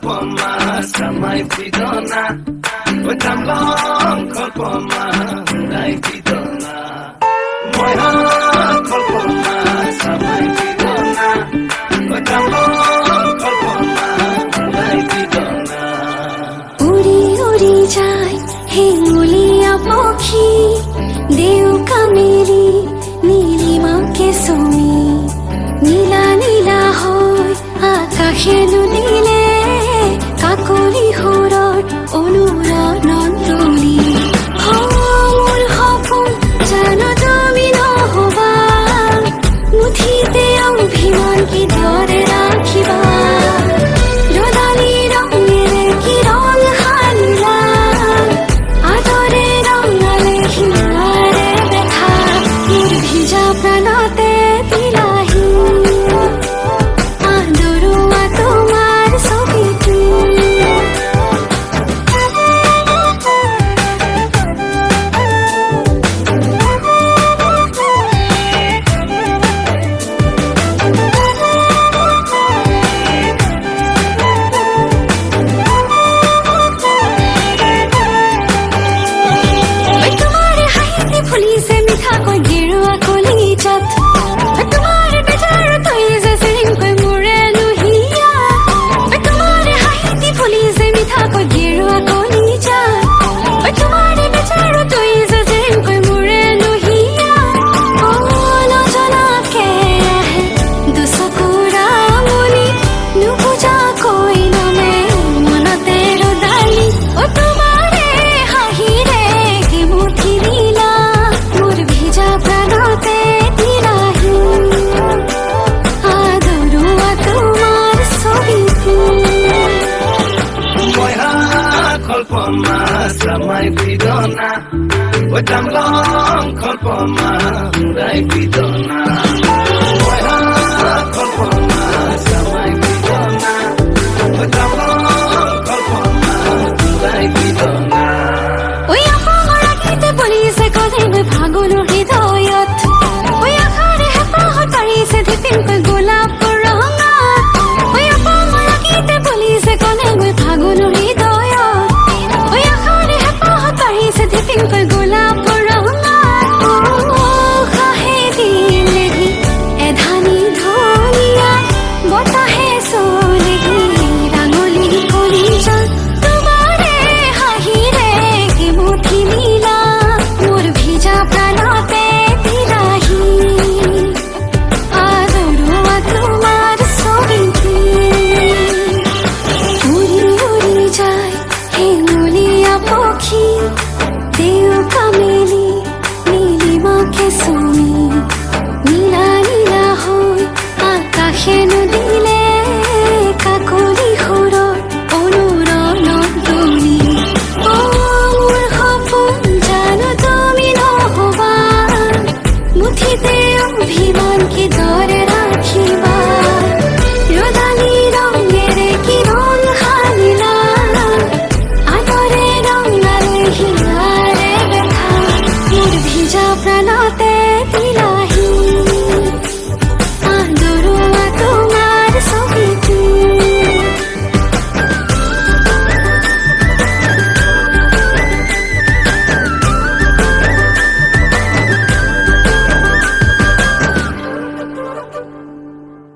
kolpoma samai pidona Tamlong kolpoma dai pidona Moya kolpoma samai pidona Tamlong kolpoma dai pidona Uri uri jai hinguliya pokhi deuka meri Nilima কেশমী নীলা নীলা হয় আকাশে নুনিলে কাকলি সুৰত অনুৰণন তুলি মোৰ সপোন জানো তুমি নহবা মুঠিতে অভিমান কিদৰে ৰাখিবা ৰদালি ৰঙেৰে কি ৰং সানিলা আদৰে ৰঙালে হিমাৰে দেখা ভিজা প্রাণতে দিলাহি আদৰুৱা তোমাৰ ছবিটো তোমাৰ হাঁহিতে ফুলিছে মিঠাকৈ গেৰুৱা কলিজাত তোমাৰ বেজাৰ তই যে চিৰিংকৈ মোৰে লুহিয়া তোমাৰ হাঁহিতে ফুলিছে মিঠাকৈ গেৰুৱা কলিজাত তোমাৰ বেজাৰ তই যে চিৰিংকৈ মোৰে লুহিয়া নজনাকে আহে দুচকুৰা মনি নুবুজাকৈ নমে মনতে ৰদালি তোমাৰে হাঁহিৰে কি মুঠি দিলা মোৰ ভিজা প্রাণতে দিলাহি আদৰুৱা তোমাৰ ছবিটো Moya kolpoma samai pidona Tamlong kolpoma dai pidona Moya